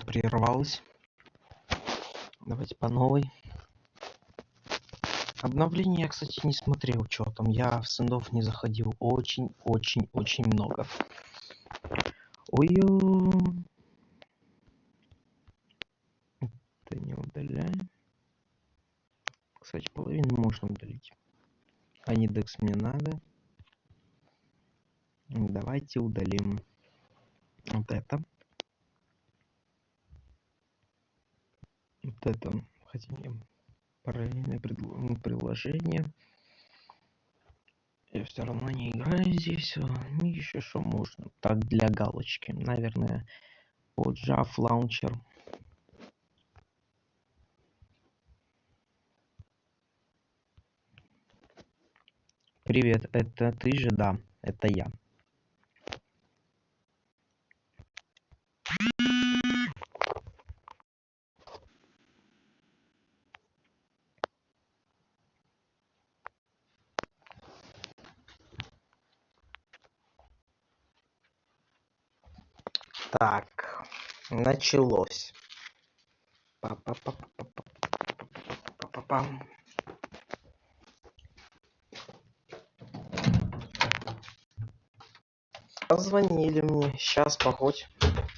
прервалась. Давайте по новой. Обновление я, кстати, не смотрел, что там. Я в сэндов не заходил. Очень много. Ой-ё. Это не удаляем. Кстати, половину можно удалить. А индекс мне надо. Давайте удалим вот это. Вот это. Хотим параллельное приложение. Я все равно не играю здесь. Еще что можно. Так, для галочки. Наверное, под Java Launcher. Привет, это ты же? Да, это я. Так, началось. Позвонили мне. Сейчас, погодь.